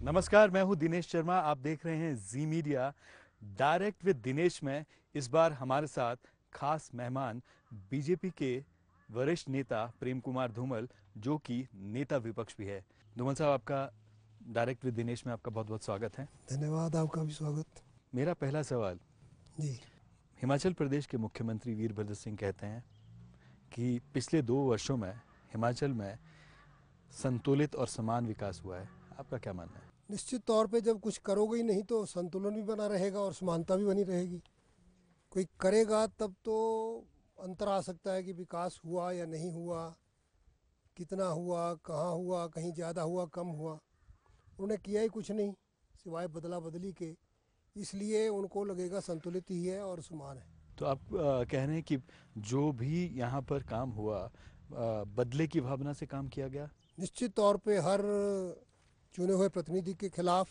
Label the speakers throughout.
Speaker 1: नमस्कार, मैं हूं दिनेश शर्मा। आप देख रहे हैं जी मीडिया डायरेक्ट विद दिनेश में। इस बार हमारे साथ खास मेहमान बीजेपी के वरिष्ठ नेता प्रेम कुमार धूमल, जो कि नेता विपक्ष भी है। धूमल साहब, आपका डायरेक्ट विद दिनेश में आपका बहुत बहुत स्वागत है।
Speaker 2: धन्यवाद, आपका भी स्वागत।
Speaker 1: मेरा पहला सवाल,
Speaker 2: जी।
Speaker 1: हिमाचल प्रदेश के मुख्यमंत्री वीरभद्र सिंह कहते हैं कि पिछले 2 वर्षों में हिमाचल में संतुलित और समान विकास हुआ है। आपका क्या मानना है?
Speaker 2: निश्चित तौर पे जब कुछ करोगे ही नहीं तो संतुलन भी बना रहेगा और समानता भी बनी रहेगी। कोई करेगा तब तो अंतर आ सकता है कि विकास हुआ या नहीं हुआ, कितना हुआ, कहाँ हुआ, कहीं ज़्यादा हुआ, कम हुआ। उन्होंने किया ही कुछ नहीं सिवाय बदला बदली के, इसलिए उनको लगेगा संतुलित ही है और समान है।
Speaker 1: तो आप कह रहे हैं कि जो भी यहाँ पर काम हुआ, बदले की भावना से काम किया गया।
Speaker 2: निश्चित तौर पे हर चुने हुए प्रतिनिधि के खिलाफ,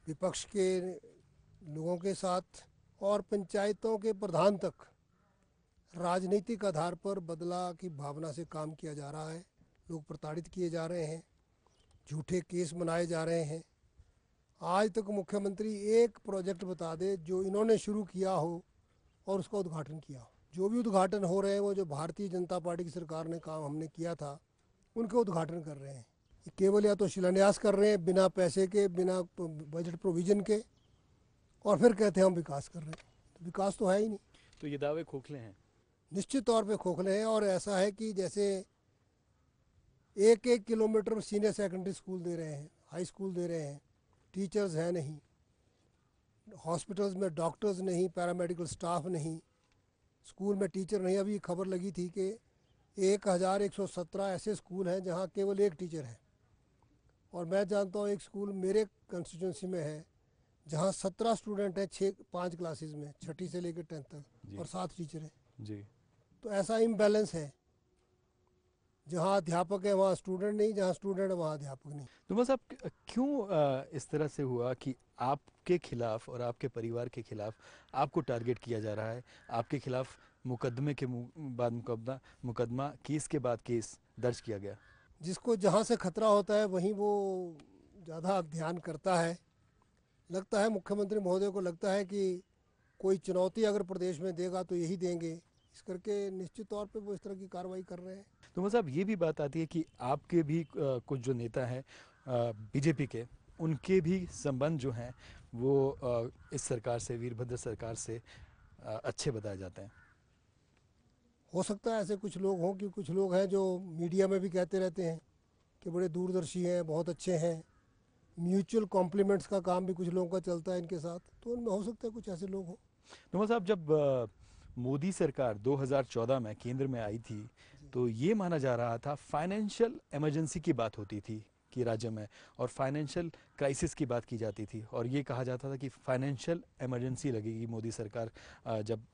Speaker 2: विपक्ष के लोगों के साथ और पंचायतों के प्रधान तक राजनीतिक आधार पर बदला की भावना से काम किया जा रहा है। लोग प्रताड़ित किए जा रहे हैं, झूठे केस बनाए जा रहे हैं। आज तक मुख्यमंत्री एक प्रोजेक्ट बता दे जो इन्होंने शुरू किया हो और उसका उद्घाटन किया हो। जो भी उद्घाटन हो रहे हैं वो जो भारतीय जनता पार्टी की सरकार ने काम हमने किया था उनके उद्घाटन कर रहे हैं। ये केवल या तो शिलान्यास कर रहे हैं बिना पैसे के, बिना बजट प्रोविज़न के, और फिर कहते हैं हम विकास कर रहे हैं। तो विकास तो है ही नहीं।
Speaker 1: तो ये दावे खोखले हैं।
Speaker 2: निश्चित तौर पे खोखले हैं। और ऐसा है कि जैसे 1-1 किलोमीटर सीनियर सेकेंडरी स्कूल दे रहे हैं, हाई स्कूल दे रहे हैं, टीचर्स हैं नहीं, हॉस्पिटल्स में डॉक्टर्स नहीं, पैरामेडिकल स्टाफ नहीं, स्कूल में टीचर नहीं। अभी खबर लगी थी कि 1117 ऐसे स्कूल हैं जहां केवल एक टीचर है। और मैं जानता हूँ एक स्कूल मेरे कंस्टिट्यूंसी में है जहाँ 17 स्टूडेंट हैं, 5 क्लासेस में, छठी से लेकर 10th तक,
Speaker 1: जी।
Speaker 2: और 7 टीचर हैं।
Speaker 1: जी।
Speaker 2: तो ऐसा इम्बैलेंस है, जहाँ अध्यापक है वहाँ स्टूडेंट नहीं, जहाँ स्टूडेंट है वहाँ अध्यापक नहीं।
Speaker 1: तो बस आप क्यों इस तरह से हुआ कि आपके खिलाफ और आपके परिवार के खिलाफ आपको टारगेट किया जा रहा है? आपके खिलाफ मुकदमे के बाद मुकदमा मुकदमा, केस के बाद केस दर्ज किया गया।
Speaker 2: जिसको जहाँ से खतरा होता है वहीं वो ज़्यादा ध्यान करता है। लगता है मुख्यमंत्री महोदय को लगता है कि कोई चुनौती अगर प्रदेश में देगा तो यही देंगे, इस करके निश्चित तौर पे वो इस तरह की कार्रवाई कर रहे हैं।
Speaker 1: तो मतलब ये भी बात आती है कि आपके भी कुछ जो नेता हैं बीजेपी के, उनके भी संबंध जो हैं वो इस सरकार से, वीरभद्र सरकार से अच्छे बताए जाते हैं।
Speaker 2: हो सकता है ऐसे कुछ लोग हों, कि कुछ लोग हैं जो मीडिया में भी कहते रहते हैं कि बड़े दूरदर्शी हैं, बहुत अच्छे हैं। म्यूचुअल कॉम्प्लीमेंट्स का काम भी कुछ लोगों का चलता है इनके साथ, तो उनमें हो सकता है कुछ ऐसे लोग हों।
Speaker 1: तो मतलब जब मोदी सरकार 2014 में केंद्र में आई थी,
Speaker 2: जी।
Speaker 1: तो ये माना जा रहा था, फाइनेंशियल इमरजेंसी की बात होती थी कि राज्य में, और फाइनेंशियल क्राइसिस की बात की जाती थी, और ये कहा जाता था कि फाइनेंशियल इमरजेंसी लगेगी मोदी सरकार जब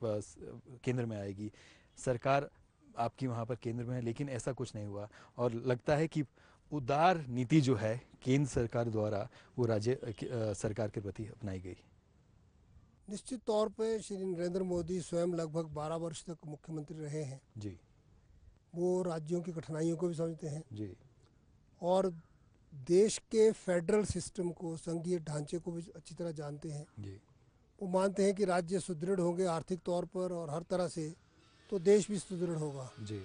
Speaker 1: केंद्र में आएगी। सरकार आपकी वहाँ पर केंद्र में है, लेकिन ऐसा कुछ नहीं हुआ। और लगता है कि उदार नीति जो है केंद्र सरकार द्वारा, वो राज्य सरकार के प्रति अपनाई गई।
Speaker 2: निश्चित तौर पे श्री नरेंद्र मोदी स्वयं लगभग 12 वर्ष तक मुख्यमंत्री रहे हैं।
Speaker 1: जी।
Speaker 2: वो राज्यों की कठिनाइयों को भी समझते हैं
Speaker 1: जी।
Speaker 2: और देश के फेडरल सिस्टम को, संघीय ढांचे को भी अच्छी तरह जानते हैं।
Speaker 1: जी।
Speaker 2: वो मानते हैं कि राज्य सुदृढ़ होंगे आर्थिक तौर पर और हर तरह से, तो देश भी सुदृढ़ होगा।
Speaker 1: जी।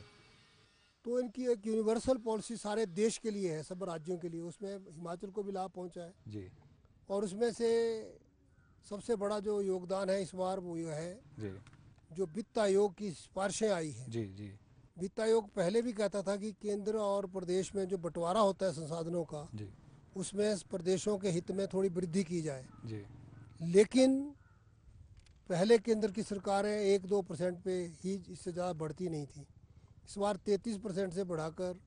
Speaker 2: तो इनकी एक यूनिवर्सल पॉलिसी सारे देश के लिए है, सब राज्यों के लिए। उसमें हिमाचल को भी लाभ पहुंचा है।
Speaker 1: जी।
Speaker 2: और उसमें से सबसे बड़ा जो योगदान है इस बार वो ये है,
Speaker 1: जी।
Speaker 2: जो वित्त आयोग की सिफारिशें आई हैं।
Speaker 1: जी। जी।
Speaker 2: वित्त आयोग पहले भी कहता था कि केंद्र और प्रदेश में जो बंटवारा होता है संसाधनों का,
Speaker 1: जी।
Speaker 2: उसमें प्रदेशों के हित में थोड़ी वृद्धि की जाए।
Speaker 1: जी।
Speaker 2: लेकिन पहले केंद्र की सरकारें 1-2% पे ही, इससे ज़्यादा बढ़ती नहीं थी। इस बार 33% से बढ़ाकर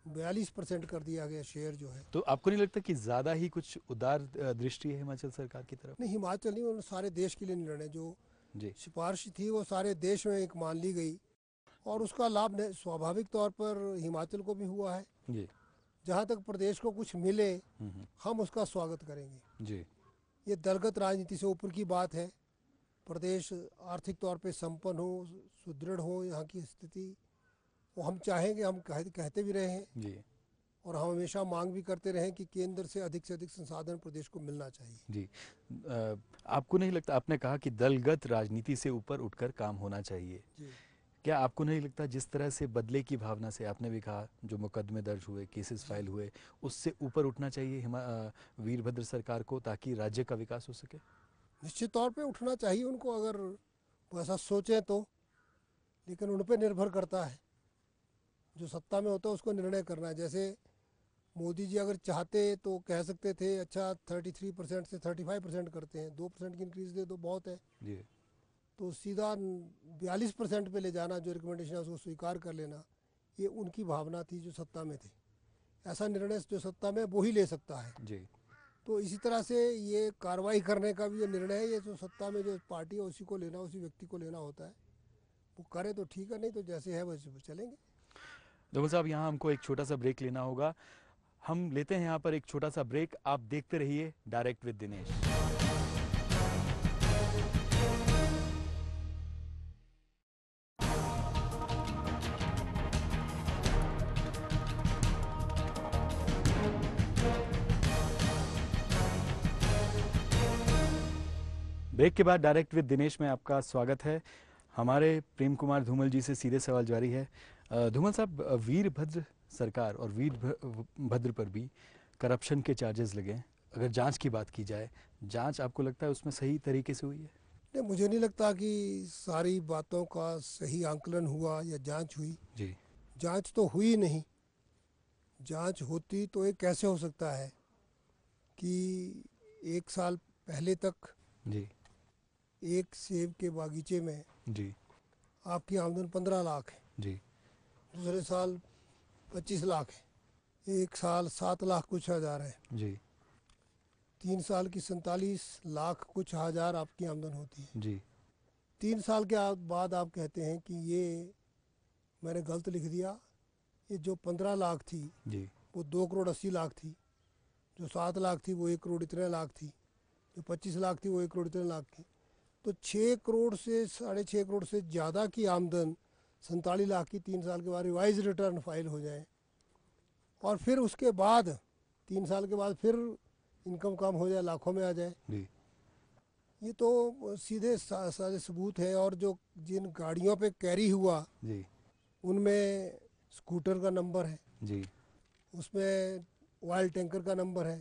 Speaker 2: 42% कर दिया गया शेयर जो है।
Speaker 1: तो आपको नहीं लगता कि ज़्यादा ही कुछ उदार दृष्टि है हिमाचल सरकार की तरफ?
Speaker 2: नहीं, हिमाचल नहीं, उन्होंने सारे देश के लिए निर्णय, जो
Speaker 1: जी।
Speaker 2: सिफारिश थी वो सारे देश में एक मान ली गई। और उसका लाभ स्वाभाविक तौर पर हिमाचल को भी हुआ है।
Speaker 1: जी।
Speaker 2: जहाँ तक प्रदेश को कुछ मिले
Speaker 1: हम्म।
Speaker 2: हम उसका स्वागत करेंगे।
Speaker 1: जी।
Speaker 2: ये दलगत राजनीति से ऊपर की बात है। प्रदेश आर्थिक तौर पे संपन्न हो, सुदृढ़ हो यहाँ की स्थिति, वो हम चाहेंगे, हम कहते भी रहे हैं।
Speaker 1: जी।
Speaker 2: और हम हमेशा मांग भी करते रहे कि केंद्र से अधिक संसाधन प्रदेश को मिलना चाहिए।
Speaker 1: जी। आपको नहीं लगता, आपने कहा कि दलगत राजनीति से ऊपर उठकर काम होना चाहिए,
Speaker 2: जी
Speaker 1: क्या आपको नहीं लगता जिस तरह से बदले की भावना से आपने भी कहा, जो मुकदमे दर्ज हुए, केसेस
Speaker 2: जी
Speaker 1: फाइल हुए, उससे ऊपर उठना चाहिए वीरभद्र सरकार को, ताकि राज्य का विकास हो सके?
Speaker 2: निश्चित तौर पे उठना चाहिए उनको, अगर वो ऐसा सोचें तो। लेकिन उन पर निर्भर करता है, जो सत्ता में होता है उसको निर्णय करना है। जैसे मोदी जी अगर चाहते तो कह सकते थे अच्छा 33% से 35% करते हैं, 2% की इंक्रीज दे दो बहुत है,
Speaker 1: जी।
Speaker 2: तो सीधा 42% पे ले जाना, जो रिकमेंडेशन है उसको स्वीकार कर लेना, ये उनकी भावना थी जो सत्ता में थे। ऐसा निर्णय जो सत्ता में वो ही ले सकता है।
Speaker 1: जी।
Speaker 2: तो इसी तरह से ये कार्रवाई करने का भी जो निर्णय है, ये जो सत्ता में जो पार्टी है उसी को लेना, उसी व्यक्ति को लेना होता है। वो करे तो ठीक है, नहीं तो जैसे है वैसे चलेंगे।
Speaker 1: धवल साहब, यहाँ हमको एक छोटा सा ब्रेक लेना होगा। हम लेते हैं यहाँ पर एक छोटा सा ब्रेक। आप देखते रहिए डायरेक्ट विद दिनेश। ब्रेक के बाद डायरेक्ट विद दिनेश में आपका स्वागत है। हमारे प्रेम कुमार धूमल जी से सीधे सवाल जारी है। धूमल साहब, वीरभद्र सरकार और वीरभद्र पर भी करप्शन के चार्जेस लगे हैं। अगर जांच की बात की जाए, जांच आपको लगता है उसमें सही तरीके से हुई है?
Speaker 2: नहीं, मुझे नहीं लगता कि सारी बातों का सही आंकलन हुआ या जांच हुई।
Speaker 1: जी।
Speaker 2: जांच तो हुई नहीं। जांच होती तो ये कैसे हो सकता है कि 1 साल पहले तक
Speaker 1: जी।
Speaker 2: एक सेब के बागीचे में
Speaker 1: जी।
Speaker 2: आपकी आमदन 15 लाख है,
Speaker 1: जी।
Speaker 2: दूसरे साल 25 लाख है, एक साल 7 लाख कुछ हज़ार है,
Speaker 1: जी।
Speaker 2: 3 साल की 47 लाख कुछ हज़ार आपकी आमदन होती है।
Speaker 1: जी।
Speaker 2: 3 साल के बाद आप कहते हैं कि ये मैंने गलत लिख दिया, ये जो 15 लाख थी
Speaker 1: जी।
Speaker 2: वो 2 करोड़ 80 लाख थी, जो 7 लाख थी वो 1 करोड़ इतने लाख थी, जो 25 लाख थी वो 1 करोड़ इतने लाख थी। तो 6 करोड़ से 6.5 करोड़ से ज़्यादा की आमदन 47 लाख की 3 साल के बाद रिवाइज रिटर्न फाइल हो जाए, और फिर उसके बाद 3 साल के बाद फिर इनकम कम हो जाए, लाखों में आ जाए।
Speaker 1: जी।
Speaker 2: ये तो सीधे सारे सबूत है। और जो जिन गाड़ियों पे कैरी हुआ
Speaker 1: जी।
Speaker 2: उनमें स्कूटर का नंबर है,
Speaker 1: जी।
Speaker 2: उसमें ऑयल टैंकर का नंबर है,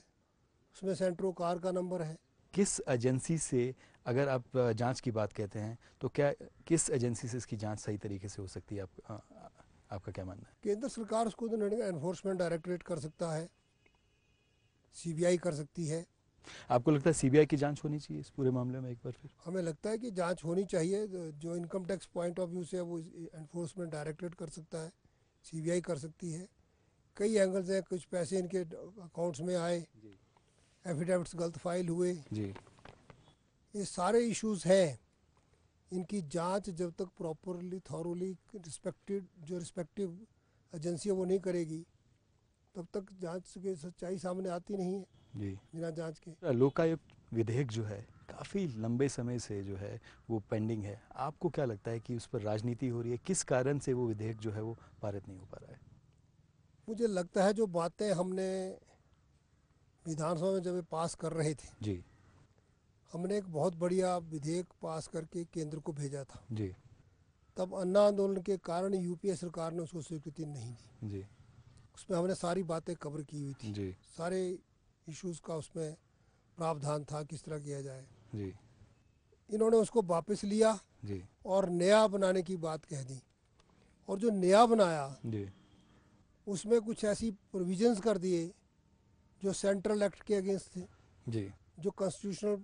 Speaker 2: उसमें सेंट्रो कार का नंबर है।
Speaker 1: किस एजेंसी से, अगर आप जांच की बात कहते हैं, तो क्या किस एजेंसी से इसकी जांच सही तरीके से हो सकती है? आपका क्या मानना है?
Speaker 2: केंद्र सरकार उसको तो एनफोर्समेंट डायरेक्टरेट कर सकता है, सीबीआई कर सकती है।
Speaker 1: आपको लगता है सीबीआई की जांच होनी चाहिए इस पूरे मामले में एक बार फिर?
Speaker 2: हमें लगता है कि जांच होनी चाहिए। जो income tax point of view से है वो एनफोर्समेंट डायरेक्टरेट कर सकता है, सीबीआई कर सकती है। कई एंगल्स हैं, कुछ पैसे इनके अकाउंट्स में आए, एफिडेविट्स गलत फाइल हुए,
Speaker 1: जी।
Speaker 2: ये सारे इश्यूज हैं। इनकी जांच जब तक प्रॉपरली थॉरोली रिस्पेक्टिव एजेंसी वो नहीं करेगी, तब तक जांच की सच्चाई सामने आती नहीं है
Speaker 1: जी।
Speaker 2: बिना जांच के।
Speaker 1: लोकायुक्त विधेयक जो है काफ़ी लंबे समय से जो है वो पेंडिंग है। आपको क्या लगता है कि उस पर राजनीति हो रही है? किस कारण से वो विधेयक जो है वो पारित नहीं हो पा रहा है?
Speaker 2: मुझे लगता है जो बातें हमने विधानसभा में जब ये पास कर रहे थे,
Speaker 1: जी।
Speaker 2: हमने एक बहुत बढ़िया विधेयक पास करके केंद्र को भेजा था।
Speaker 1: जी।
Speaker 2: तब अन्ना आंदोलन के कारण यूपीए सरकार ने उसको स्वीकृति नहीं दी।
Speaker 1: जी।
Speaker 2: उसमें हमने सारी बातें कवर की हुई थी,
Speaker 1: जी।
Speaker 2: सारे इश्यूज का उसमें प्रावधान था किस तरह किया जाए।
Speaker 1: जी।
Speaker 2: इन्होंने उसको वापस लिया
Speaker 1: जी।
Speaker 2: और नया बनाने की बात कह दी। और जो नया बनाया
Speaker 1: जी।
Speaker 2: उसमें कुछ ऐसी प्रोविजंस कर दिए जो सेंट्रल एक्ट के अगेंस्ट थे,
Speaker 1: जी।
Speaker 2: जो कॉन्स्टिट्यूशनल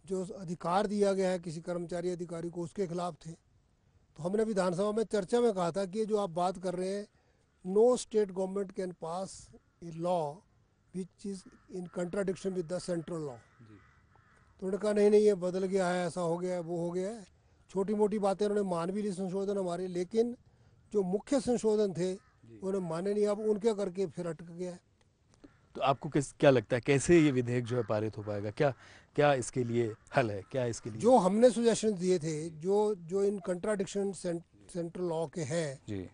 Speaker 2: जो अधिकार दिया गया है किसी कर्मचारी अधिकारी को, उसके खिलाफ थे। तो हमने विधानसभा में चर्चा में कहा था कि ये जो आप बात कर रहे हैं, no state government can pass a law which is in contradiction with the central law. तो उन्होंने कहा नहीं नहीं ये बदल गया है, ऐसा हो गया है, वो हो गया है। छोटी मोटी बातें उन्होंने मान भी ली संशोधन हमारे, लेकिन जो मुख्य संशोधन थे उन्होंने माने नहीं। अब उनके करके फिर अटक गया है।
Speaker 1: तो आपको क्या लगता है कैसे ये विधेयक जो है पारित हो पाएगा? क्या क्या इसके लिए हल है? क्या इसके लिए?
Speaker 2: जो हमने सुजेशन दिए थे, जो जो इन कंट्राडिक्शन सेंट्रल लॉ के हैं,
Speaker 1: जी।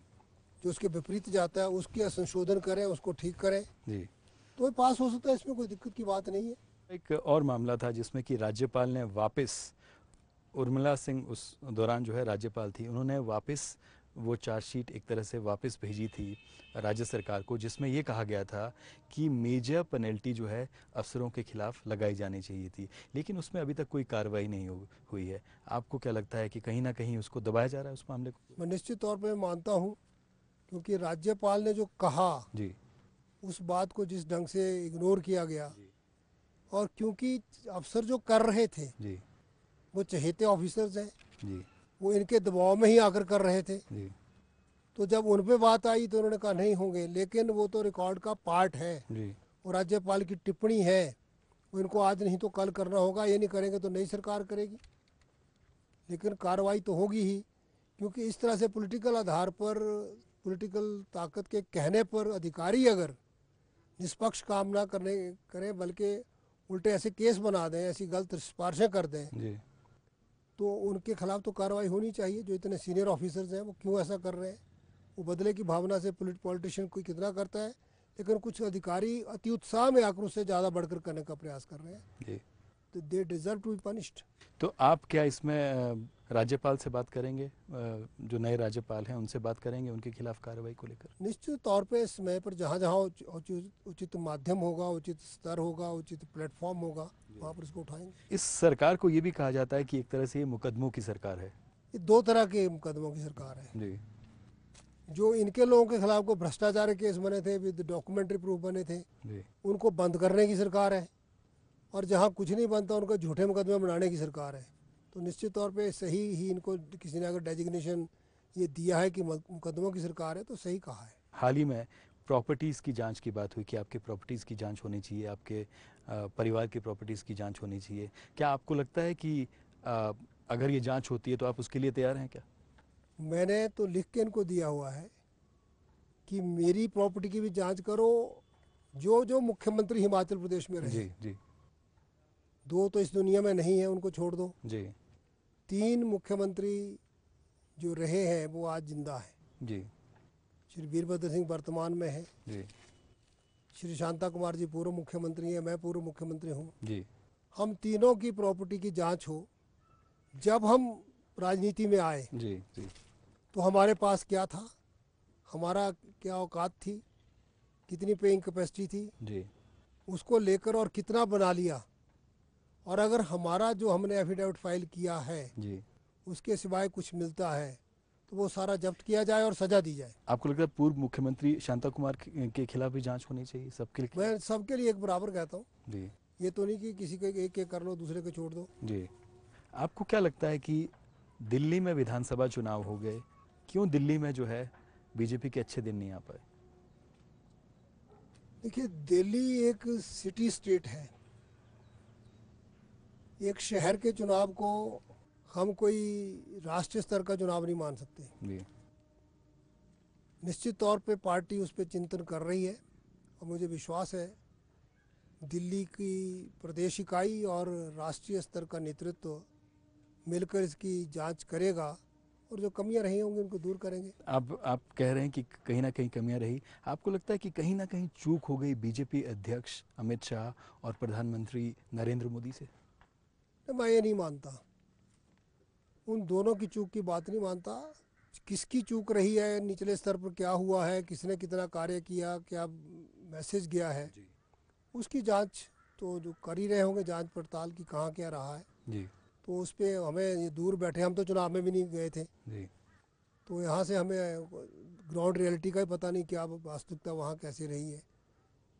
Speaker 2: जो उसके विपरीत जाता है उसके संशोधन करें, उसको ठीक करें,
Speaker 1: जी।
Speaker 2: तो ये पास हो सकता है, इसमें कोई दिक्कत की बात नहीं है।
Speaker 1: एक और मामला था जिसमें कि राज्यपाल ने वापस, उर्मिला सिंह उस दौरान जो है राज्यपाल थी, उन्होंने वापस वो चार्जशीट एक तरह से वापस भेजी थी राज्य सरकार को, जिसमें ये कहा गया था कि मेजर पेनल्टी जो है अफसरों के खिलाफ लगाई जानी चाहिए थी, लेकिन उसमें अभी तक कोई कार्रवाई नहीं हुई है। आपको क्या लगता है कि कहीं ना कहीं उसको दबाया जा रहा है उस मामले को?
Speaker 2: मैं निश्चित तौर पर मानता हूँ, क्योंकि राज्यपाल ने जो कहा
Speaker 1: जी।
Speaker 2: उस बात को जिस ढंग से इग्नोर किया गया,
Speaker 1: जी।
Speaker 2: और क्योंकि अफसर जो कर रहे थे
Speaker 1: जी।
Speaker 2: वो चहेते ऑफिसर्स हैं,
Speaker 1: जी।
Speaker 2: वो इनके दबाव में ही आकर कर रहे थे,
Speaker 1: जी।
Speaker 2: तो जब उन पे बात आई तो उन्होंने कहा नहीं होंगे, लेकिन वो तो रिकॉर्ड का पार्ट है
Speaker 1: जी।
Speaker 2: और राज्यपाल की टिप्पणी है, वो इनको आज नहीं तो कल करना होगा, ये नहीं करेंगे तो नई सरकार करेगी, लेकिन कार्रवाई तो होगी ही। क्योंकि इस तरह से पॉलिटिकल आधार पर, पॉलिटिकल ताकत के कहने पर अधिकारी अगर निष्पक्ष काम ना करने करें, बल्कि उल्टे ऐसे केस बना दें, ऐसी गलत सिफारिशें कर दें,
Speaker 1: जी।
Speaker 2: तो उनके खिलाफ तो कार्रवाई होनी चाहिए। जो इतने सीनियर ऑफिसर्स हैं वो क्यों ऐसा कर रहे हैं? वो बदले की भावना से पॉलिटिशियन कोई कितना करता है, लेकिन कुछ अधिकारी अति उत्साह में आकर उससे ज़्यादा बढ़कर करने का प्रयास कर रहे हैं,
Speaker 1: जी।
Speaker 2: तो they deserve to be punished.
Speaker 1: तो आप क्या इसमें राज्यपाल से बात करेंगे, जो नए राज्यपाल हैं उनसे बात करेंगे उनके खिलाफ कार्रवाई को लेकर?
Speaker 2: निश्चित तौर पे इस समय पर जहाँ जहाँ उचित माध्यम होगा, उचित स्तर होगा, उचित प्लेटफॉर्म होगा, वहाँ पर इसको उठाएंगे।
Speaker 1: इस सरकार को ये भी कहा जाता है कि एक तरह से ये मुकदमों की सरकार है।
Speaker 2: ये दो तरह के मुकदमों की सरकार है।
Speaker 1: जी।
Speaker 2: जो इनके लोगों के खिलाफ को भ्रष्टाचार के केस बने थे, विद डॉक्यूमेंट्री प्रूफ बने थे,
Speaker 1: जी।
Speaker 2: उनको बंद करने की सरकार है, और जहाँ कुछ नहीं बनता उनको झूठे मुकदमे बनाने की सरकार है। तो निश्चित तौर पे सही ही, इनको किसी ने अगर डेजिग्नेशन ये दिया है कि मुकदमों की सरकार है, तो सही कहा है।
Speaker 1: हाल ही में प्रॉपर्टीज़ की जांच की बात हुई कि आपके प्रॉपर्टीज़ की जांच होनी चाहिए, आपके परिवार की प्रॉपर्टीज़ की जांच होनी चाहिए। क्या आपको लगता है कि अगर ये जांच होती है तो आप उसके लिए तैयार हैं क्या?
Speaker 2: मैंने तो लिख के इनको दिया हुआ है कि मेरी प्रॉपर्टी की भी जांच करो, जो जो मुख्यमंत्री हिमाचल प्रदेश में रहे,
Speaker 1: जी। जी।
Speaker 2: दो तो इस दुनिया में नहीं है, उनको छोड़ दो,
Speaker 1: जी।
Speaker 2: 3 मुख्यमंत्री जो रहे हैं वो आज जिंदा है।
Speaker 1: जी।
Speaker 2: श्री वीरभद्र सिंह वर्तमान में है,
Speaker 1: जी।
Speaker 2: श्री शांता कुमार जी पूर्व मुख्यमंत्री हैं, मैं पूर्व मुख्यमंत्री हूँ।
Speaker 1: जी।
Speaker 2: हम तीनों की प्रॉपर्टी की जांच हो। जब हम राजनीति में आए
Speaker 1: जी। जी।
Speaker 2: तो हमारे पास क्या था, हमारा क्या औकात थी, कितनी पेइंग कैपेसिटी थी,
Speaker 1: जी।
Speaker 2: उसको लेकर और कितना बना लिया, और अगर हमारा जो हमने एफिडेविट फाइल किया है
Speaker 1: जी।
Speaker 2: उसके सिवाय कुछ मिलता है तो वो सारा जब्त किया जाए और सजा दी जाए।
Speaker 1: आपको लगता है पूर्व मुख्यमंत्री शांता कुमार के खिलाफ भी जांच होनी चाहिए सबके लिए?
Speaker 2: मैं सबके लिए एक बराबर कहता हूँ,
Speaker 1: जी।
Speaker 2: ये तो नहीं कि किसी को एक एक कर लो दूसरे को छोड़ दो।
Speaker 1: जी। आपको क्या लगता है कि दिल्ली में विधानसभा चुनाव हो गए, क्यों दिल्ली में जो है बीजेपी के अच्छे दिन नहीं आ पाए?
Speaker 2: देखिए, दिल्ली एक सिटी स्टेट है, एक शहर के चुनाव को हम कोई राष्ट्रीय स्तर का चुनाव नहीं मान सकते।
Speaker 1: जी।
Speaker 2: निश्चित तौर पे पार्टी उस पर चिंतन कर रही है, और मुझे विश्वास है दिल्ली की प्रदेश इकाई और राष्ट्रीय स्तर का नेतृत्व मिलकर इसकी जांच करेगा, और जो कमियां रही होंगी उनको दूर करेंगे।
Speaker 1: आप कह रहे हैं कि कहीं ना कहीं कमियां रही। आपको लगता है कि कहीं ना कहीं चूक हो गई बीजेपी अध्यक्ष अमित शाह और प्रधानमंत्री नरेंद्र मोदी से?
Speaker 2: मैं ये नहीं मानता, उन दोनों की चूक की बात नहीं मानता। किसकी चूक रही है, निचले स्तर पर क्या हुआ है, किसने कितना कार्य किया, क्या मैसेज गया है, उसकी जांच तो जो कर ही रहे होंगे, जांच पड़ताल की कहाँ क्या रहा है।
Speaker 1: जी।
Speaker 2: तो उस पर हमें, ये दूर बैठे, हम तो चुनाव में भी नहीं गए थे,
Speaker 1: जी।
Speaker 2: तो यहाँ से हमें ग्राउंड रियलिटी का ही पता नहीं क्या वास्तविकता वहाँ कैसी रही है।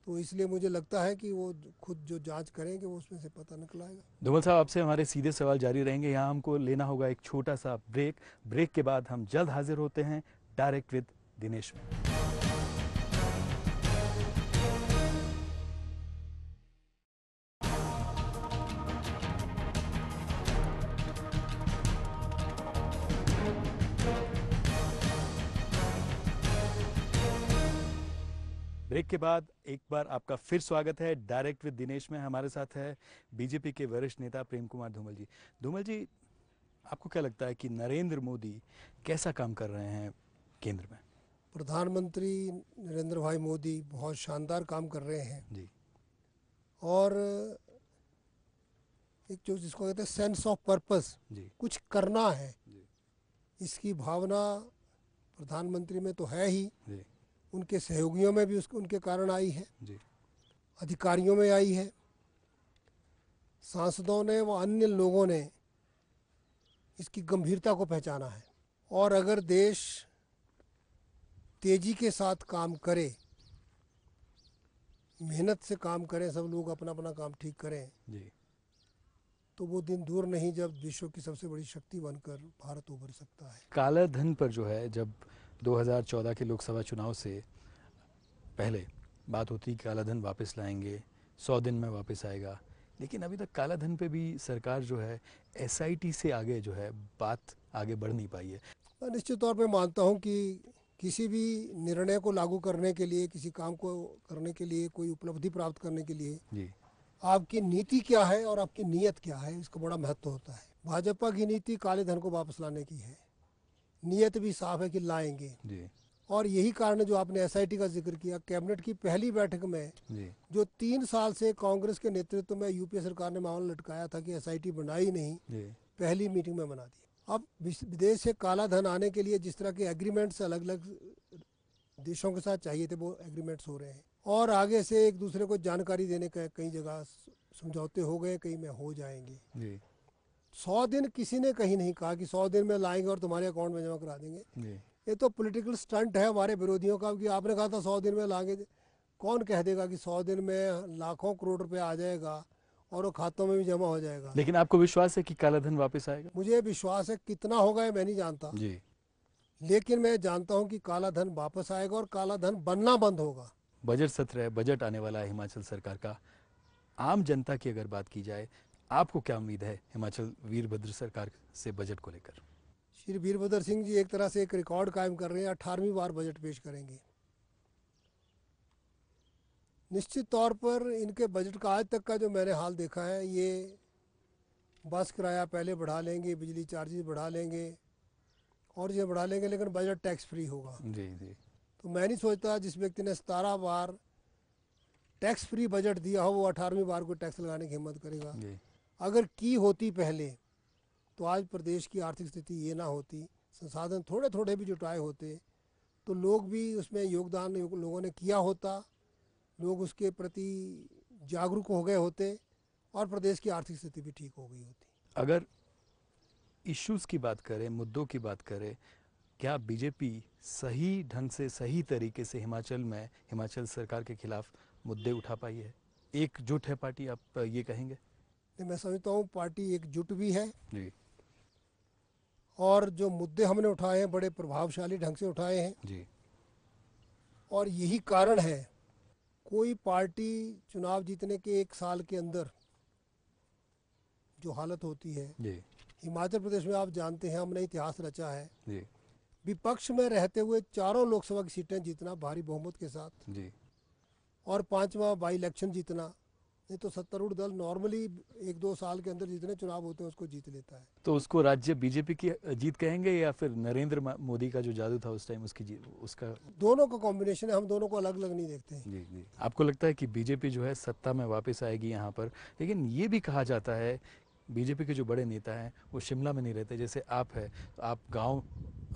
Speaker 2: तो इसलिए मुझे लगता है कि वो खुद जो जांच करेंगे वो उसमें से पता निकल आएगा।
Speaker 1: धूमल साहब, आपसे हमारे सीधे सवाल जारी रहेंगे। यहाँ हमको लेना होगा एक छोटा सा ब्रेक। ब्रेक के बाद हम जल्द हाजिर होते हैं डायरेक्ट विद दिनेश में। ब्रेक के बाद एक बार आपका फिर स्वागत है डायरेक्ट विद दिनेश में। हमारे साथ है बीजेपी के वरिष्ठ नेता प्रेम कुमार धूमल जी। धूमल जी, आपको क्या लगता है कि नरेंद्र मोदी कैसा काम कर रहे हैं केंद्र में?
Speaker 2: प्रधानमंत्री नरेंद्र भाई मोदी बहुत शानदार काम कर रहे हैं
Speaker 1: जी
Speaker 2: और एक जो जिसको कहते हैं सेंस ऑफ पर्पस,
Speaker 1: जी
Speaker 2: कुछ करना है,
Speaker 1: जी
Speaker 2: इसकी भावना प्रधानमंत्री में तो है ही,
Speaker 1: जी
Speaker 2: उनके सहयोगियों में भी उनके कारण आई है,
Speaker 1: जी
Speaker 2: अधिकारियों में आई है, सांसदों ने व अन्य लोगों ने इसकी गंभीरता को पहचाना है। और अगर देश तेजी के साथ काम करे, मेहनत से काम करें, सब लोग अपना अपना काम ठीक करें,
Speaker 1: जी
Speaker 2: तो वो दिन दूर नहीं जब विश्व की सबसे बड़ी शक्ति बनकर भारत उभर सकता है।
Speaker 1: काला धन पर जो है, जब 2014 के लोकसभा चुनाव से पहले बात होती कि काला धन वापस लाएंगे, 100 दिन में वापस आएगा, लेकिन अभी तक काला धन पे भी सरकार जो है एसआईटी से आगे जो है बात आगे बढ़ नहीं पाई है।
Speaker 2: मैं निश्चित तौर पे मानता हूँ कि किसी भी निर्णय को लागू करने के लिए, किसी काम को करने के लिए, कोई उपलब्धि प्राप्त करने के लिए
Speaker 1: जी
Speaker 2: आपकी नीति क्या है और आपकी नीयत क्या है, इसका बड़ा महत्व होता है। भाजपा की नीति काले धन को वापस लाने की है, नीयत भी साफ है कि लाएंगे।
Speaker 1: जी
Speaker 2: और यही कारण है जो आपने एसआईटी का जिक्र किया, कैबिनेट की पहली बैठक में
Speaker 1: जी
Speaker 2: जो 3 साल से कांग्रेस के नेतृत्व में यूपीए सरकार ने मामला लटकाया था कि एसआईटी बनाई नहीं,
Speaker 1: जी
Speaker 2: पहली मीटिंग में बना दिया। अब विदेश से काला धन आने के लिए जिस तरह के एग्रीमेंट्स अलग अलग देशों के साथ चाहिए थे, वो एग्रीमेंट्स हो रहे हैं और आगे से एक दूसरे को जानकारी देने का कई जगह समझौते हो गए, कई में हो जाएंगे।
Speaker 1: जी
Speaker 2: 100 दिन किसी ने कहीं नहीं कहा कि 100 दिन में लाएंगे और तुम्हारे अकाउंट में जमा करा देंगे।
Speaker 1: जी
Speaker 2: ये तो पॉलिटिकल स्टंट है हमारे विरोधियों का कि आपने कहा था 100 दिन में लाएंगे। कौन कह देगा कि 100 दिन में लाखों करोड़ रुपए आ जाएगा और वो खातों में भी जमा हो जाएगा।
Speaker 1: लेकिन आपको विश्वास है कि काला धन वापस आएगा?
Speaker 2: मुझे विश्वास है, कितना होगा ये मैं नहीं जानता,
Speaker 1: जी
Speaker 2: लेकिन मैं जानता हूँ कि काला धन वापस आएगा और काला धन बनना बंद होगा।
Speaker 1: बजट सत्र है, बजट आने वाला है हिमाचल सरकार का। आम जनता की अगर बात की जाए, आपको क्या उम्मीद है हिमाचल वीरभद्र सरकार से बजट को लेकर?
Speaker 2: श्री वीरभद्र सिंह जी एक तरह से एक रिकॉर्ड कायम कर रहे हैं, 18वीं बार बजट पेश करेंगे। निश्चित तौर पर इनके बजट का आज तक का जो मैंने हाल देखा है, ये बस किराया पहले बढ़ा लेंगे, बिजली चार्जेस बढ़ा लेंगे और ये बढ़ा लेंगे, लेकिन बजट टैक्स फ्री होगा।
Speaker 1: जी जी
Speaker 2: तो मैं नहीं सोचता जिस व्यक्ति ने 17 बार टैक्स फ्री बजट दिया हो वो 18वीं बार को टैक्स लगाने की हिम्मत करेगा।
Speaker 1: जी
Speaker 2: अगर की होती पहले तो आज प्रदेश की आर्थिक स्थिति ये ना होती, संसाधन थोड़े थोड़े भी जुटाए होते तो लोग भी उसमें योगदान लोगों ने किया होता, लोग उसके प्रति जागरूक हो गए होते और प्रदेश की आर्थिक स्थिति भी ठीक हो गई होती।
Speaker 1: अगर इश्यूज की बात करें, मुद्दों की बात करें, क्या बीजेपी सही ढंग से, सही तरीके से हिमाचल में, हिमाचल सरकार के खिलाफ मुद्दे उठा पाई है? एकजुट है पार्टी, आप ये कहेंगे?
Speaker 2: मैं समझता हूँ पार्टी एकजुट भी है
Speaker 1: जी
Speaker 2: और जो मुद्दे हमने उठाए हैं बड़े प्रभावशाली ढंग से उठाए हैं
Speaker 1: जी
Speaker 2: और यही कारण है कोई पार्टी चुनाव जीतने के 1 साल के अंदर जो हालत होती है,
Speaker 1: जी
Speaker 2: हिमाचल प्रदेश में आप जानते हैं हमने इतिहास रचा है,
Speaker 1: जी
Speaker 2: विपक्ष में रहते हुए 4 लोकसभा की सीटें जीतना भारी बहुमत के साथ
Speaker 1: जी
Speaker 2: और 5वां बाई इलेक्शन जीतना। नहीं तो सत्तारूढ़ दल नॉर्मली 1-2 साल के अंदर जितने चुनाव होते हैं उसको जीत लेता है।
Speaker 1: तो उसको राज्य बीजेपी की जीत कहेंगे या फिर नरेंद्र मोदी का जो जादू था उस टाइम उसकी जीत, उसका?
Speaker 2: दोनों का कॉम्बिनेशन है, हम दोनों को अलग अलग नहीं देखते हैं।
Speaker 1: जी जी आपको लगता है कि बीजेपी जो है सत्ता में वापस आएगी यहाँ पर? लेकिन ये भी कहा जाता है बीजेपी के जो बड़े नेता हैं वो शिमला में नहीं रहते, जैसे आप है तो आप गांव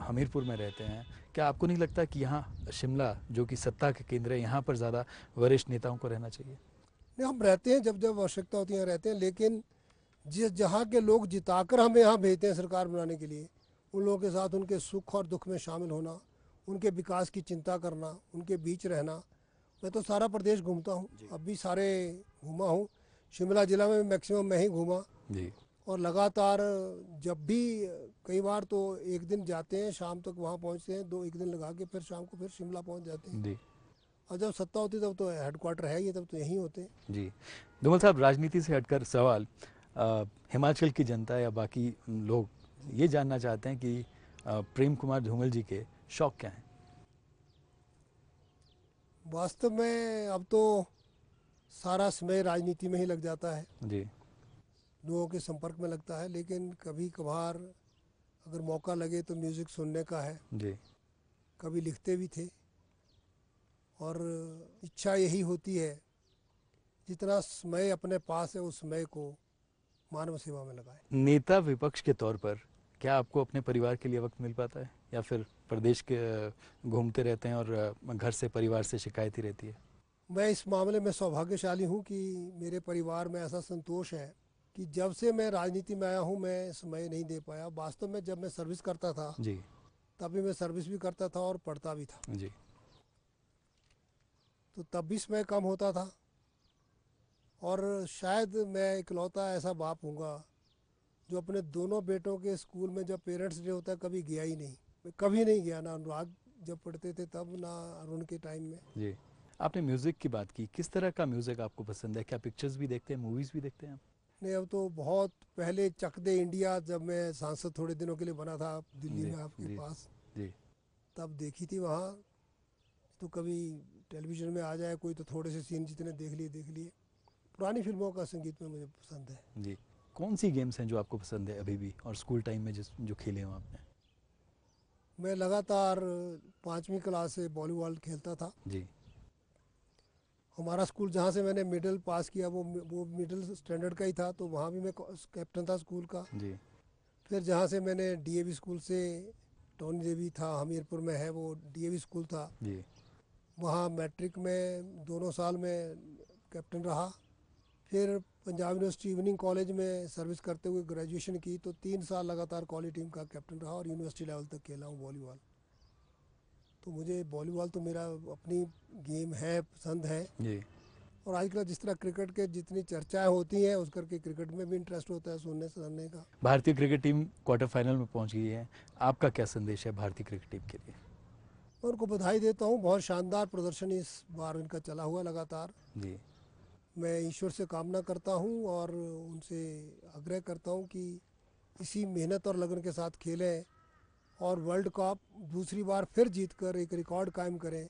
Speaker 1: हमीरपुर में रहते हैं। क्या आपको नहीं लगता कि यहाँ शिमला जो कि सत्ता के केंद्र है, यहाँ पर ज़्यादा वरिष्ठ नेताओं को रहना चाहिए?
Speaker 2: नहीं, हम रहते हैं, जब जब आवश्यकता होती है रहते हैं, लेकिन जिस जहाँ के लोग जिताकर हमें यहाँ भेजते हैं सरकार बनाने के लिए, उन लोगों के साथ उनके सुख और दुख में शामिल होना, उनके विकास की चिंता करना, उनके बीच रहना। मैं तो सारा प्रदेश घूमता हूँ, अब भी सारे घूमा हूँ, शिमला ज़िला में मैक्सिमम मैं ही घूमा
Speaker 1: जी
Speaker 2: और लगातार जब भी कई बार तो एक दिन जाते हैं, शाम तक वहाँ पहुँचते हैं, 1 दिन लगा के फिर शाम को फिर शिमला पहुँच जाते हैं।
Speaker 1: जी
Speaker 2: और जब सत्ता होती तब तो हेडक्वार्टर है ये, तब तो यहीं होते हैं।
Speaker 1: जी धूमल साहब, राजनीति से हटकर सवाल, हिमाचल की जनता या बाकी लोग ये जानना चाहते हैं कि प्रेम कुमार धूमल जी के शौक क्या हैं?
Speaker 2: वास्तव में अब तो सारा समय राजनीति में ही लग जाता है,
Speaker 1: जी
Speaker 2: लोगों के संपर्क में लगता है, लेकिन कभी कभार अगर मौका लगे तो म्यूज़िक सुनने का है,
Speaker 1: जी
Speaker 2: कभी लिखते भी थे। और इच्छा यही होती है जितना समय अपने पास है उस समय को मानव सेवा में लगाएं।
Speaker 1: नेता विपक्ष के तौर पर क्या आपको अपने परिवार के लिए वक्त मिल पाता है, या फिर प्रदेश के घूमते रहते हैं और घर से परिवार से शिकायत ही रहती है?
Speaker 2: मैं इस मामले में सौभाग्यशाली हूँ कि मेरे परिवार में ऐसा संतोष है कि जब से मैं राजनीति में आया हूँ मैं समय नहीं दे पाया। वास्तव में जब मैं सर्विस करता था
Speaker 1: जी
Speaker 2: तभी मैं सर्विस भी करता था और पढ़ता भी था,
Speaker 1: जी
Speaker 2: तो तब भी समय कम होता था। और शायद मैं इकलौता ऐसा बाप हूँगा जो अपने दोनों बेटों के स्कूल में जब पेरेंट्स डे होता है कभी गया ही नहीं। मैं कभी नहीं गया, ना अनुराग जब पढ़ते थे तब, ना अरुण के टाइम में।
Speaker 1: जी। आपने म्यूज़िक की बात की, किस तरह का म्यूज़िक आपको पसंद है? क्या पिक्चर्स भी देखते हैं, मूवीज़ भी देखते हैं आप?
Speaker 2: नहीं, अब तो बहुत पहले चक दे इंडिया जब मैं सांसद थोड़े दिनों के लिए बना था दिल्ली
Speaker 1: जी
Speaker 2: में आपके
Speaker 1: जी
Speaker 2: पास,
Speaker 1: जी
Speaker 2: तब देखी थी वहाँ। तो कभी टेलीविज़न में आ जाए कोई तो थोड़े से सीन जितने देख लिए। पुरानी फिल्मों का संगीत में मुझे पसंद है।
Speaker 1: जी। कौन सी गेम्स हैं जो आपको पसंद है अभी भी, और स्कूल टाइम में जिस जो खेले हो आपने?
Speaker 2: मैं लगातार 5वीं क्लास से वॉलीबॉल खेलता था।
Speaker 1: जी
Speaker 2: हमारा स्कूल जहाँ से मैंने मिडिल पास किया वो मिडिल स्टैंडर्ड का ही था, तो वहाँ भी मैं कैप्टन था स्कूल का।
Speaker 1: जी
Speaker 2: फिर जहाँ से मैंने डीएवी स्कूल से, टोनी देवी था हमीरपुर में है वो डीएवी स्कूल था,
Speaker 1: जी
Speaker 2: वहाँ मैट्रिक में दोनों साल में कैप्टन रहा। फिर पंजाब यूनिवर्सिटी इवनिंग कॉलेज में सर्विस करते हुए ग्रेजुएशन की, तो 3 साल लगातार कॉलेज टीम का कैप्टन रहा और यूनिवर्सिटी लेवल तक खेला हूँ वॉलीबॉल। तो मुझे वॉलीबॉल तो मेरा अपनी गेम है, पसंद है।
Speaker 1: जी।
Speaker 2: और आजकल जिस तरह क्रिकेट के जितनी चर्चाएं होती हैं उस करके क्रिकेट में भी इंटरेस्ट होता है सुनने का।
Speaker 1: भारतीय क्रिकेट टीम क्वार्टर फाइनल में पहुंच गई है, आपका क्या संदेश है भारतीय क्रिकेट टीम के लिए?
Speaker 2: मैं उनको बधाई देता हूँ, बहुत शानदार प्रदर्शन इस बार इनका चला हुआ लगातार।
Speaker 1: जी
Speaker 2: मैं ईश्वर से कामना करता हूँ और उनसे आग्रह करता हूँ कि इसी मेहनत और लगन के साथ खेलें और वर्ल्ड कप दूसरी बार फिर जीतकर एक रिकॉर्ड कायम करें,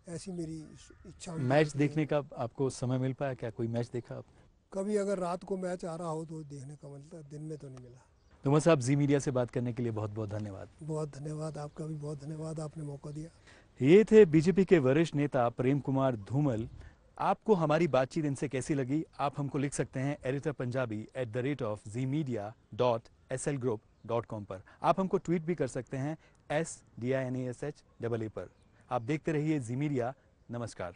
Speaker 2: ऐसी मेरी इच्छा उनके
Speaker 1: मैच
Speaker 2: प्रति है।
Speaker 1: देखने का आपको समय मिल पाया क्या? कोई मैच देखा आपने?
Speaker 2: कभी अगर रात को मैच आ रहा हो तो देखने का मिलता, दिन में तो नहीं मिला।
Speaker 1: धूमल साहब, जी मीडिया से बात करने के लिए बहुत बहुत धन्यवाद।
Speaker 2: बहुत धन्यवाद, आपका भी बहुत धन्यवाद, आपने मौका दिया।
Speaker 1: ये थे बीजेपी के वरिष्ठ नेता प्रेम कुमार धूमल। आपको हमारी बातचीत इनसे कैसी लगी, आप हमको लिख सकते हैं editorpunjabi@zmedia.slgroup.com पर। आप हमको ट्वीट भी कर सकते हैं SDINASHAA पर। आप देखते रहिए जी मीडिया। नमस्कार।